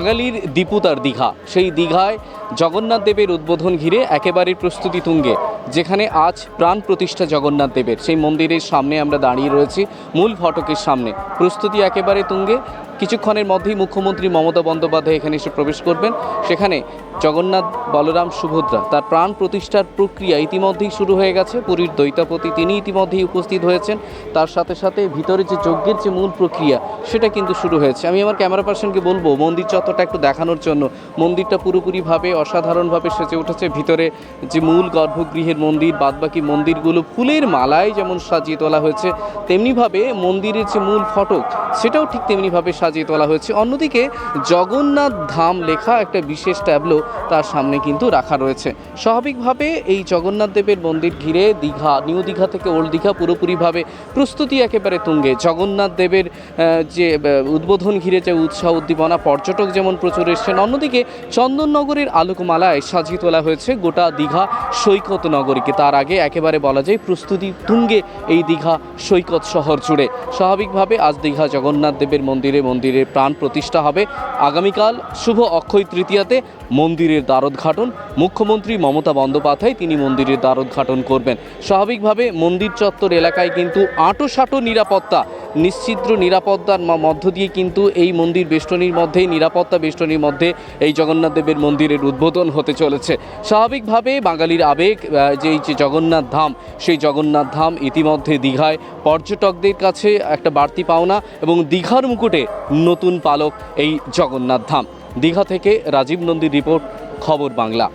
বাঙালির দীপুতার দীঘা, সেই দীঘায় জগন্নাথ দেবের উদ্বোধন ঘিরে একেবারে প্রস্তুতি তুঙ্গে, যেখানে আজ প্রাণ প্রতিষ্ঠা জগন্নাথ দেবের সেই মন্দিরের সামনে আমরা দাঁড়িয়ে রয়েছি, মূল ফটকের সামনে। প্রস্তুতি একেবারে তুঙ্গে। কিছুক্ষণের মধ্যেই মুখ্যমন্ত্রী মমতা বন্দ্যোপাধ্যায় এখানে এসে প্রবেশ করবেন। সেখানে জগন্নাথ, বলরাম, সুভদ্রা তার প্রাণ প্রতিষ্ঠার প্রক্রিয়া ইতিমধ্যেই শুরু হয়ে গেছে। পুরীর দৈতাপতি তিনি ইতিমধ্যেই উপস্থিত হয়েছেন। তার সাথে সাথে ভিতরে যে যজ্ঞের যে মূল প্রক্রিয়া সেটা কিন্তু শুরু হয়েছে। আমি আমার ক্যামেরা পার্সনকে বলবো মন্দির চত্বরটা একটু দেখানোর জন্য। মন্দিরটা পুরোপুরিভাবে অসাধারণভাবে সেজে উঠেছে। ভিতরে যে মূল গর্ভগৃহের মন্দির, বাদবাকি মন্দিরগুলো ফুলের মালায় যেমন সাজিয়ে তোলা হয়েছে, তেমনিভাবে মন্দিরের যে মূল ফটক সেটাও ঠিক তেমনিভাবে সাজিয়ে তোলা হয়েছে। অন্যদিকে জগন্নাথ ধাম লেখা একটা বিশেষ ট্যাবলো তার সামনে কিন্তু রাখা রয়েছে। স্বাভাবিকভাবে এই জগন্নাথ দেবের মন্দির ঘিরে দীঘা, নিউ দীঘা থেকে ওল্ড দীঘা পুরোপুরিভাবে প্রস্তুতি একেবারে তুঙ্গে। জগন্নাথ দেবের যে উদ্বোধন ঘিরে যে উৎসাহ উদ্দীপনা, পর্যটক যেমন প্রচুর এসছেন, অন্যদিকে চন্দননগরের আলোকমালায় সাজিয়ে তোলা হয়েছে গোটা দীঘা সৈকত নগরীকে। তার আগে একেবারে বলা যায় প্রস্তুতি তুঙ্গে এই দীঘা সৈকত শহর জুড়ে। স্বাভাবিকভাবে আজ দীঘা জগন্নাথ দেবের মন্দিরের প্রাণ প্রতিষ্ঠা হবে। আগামীকাল শুভ অক্ষয় তৃতীয়াতে মন্দিরের দ্বারোদ্ঘাটন। মুখ্যমন্ত্রী মমতা বন্দ্যোপাধ্যায় তিনি মন্দিরের দ্বারোদ্ঘাটন করবেন। স্বাভাবিকভাবে মন্দির চত্বর এলাকায় কিন্তু আঁটোসাঁটো নিরাপত্তা, নিশ্চিদ্র নিরাপত্তার মধ্য দিয়ে কিন্তু এই মন্দির বেষ্টনীর মধ্যেই, নিরাপত্তা বেষ্টনীর মধ্যে এই জগন্নাথ দেবের মন্দিরের উদ্বোধন হতে চলেছে। স্বাভাবিকভাবে বাঙালির আবেগ যেই যে জগন্নাথ ধাম, সেই জগন্নাথ ধাম ইতিমধ্যে দীঘায় পর্যটকদের কাছে একটা বাড়তি পাওনা, এবং দীঘার মুকুটে নতুন পালক এই জগন্নাথ ধাম। দীঘা থেকে রাজীব নন্দীর রিপোর্ট, খবর বাংলা।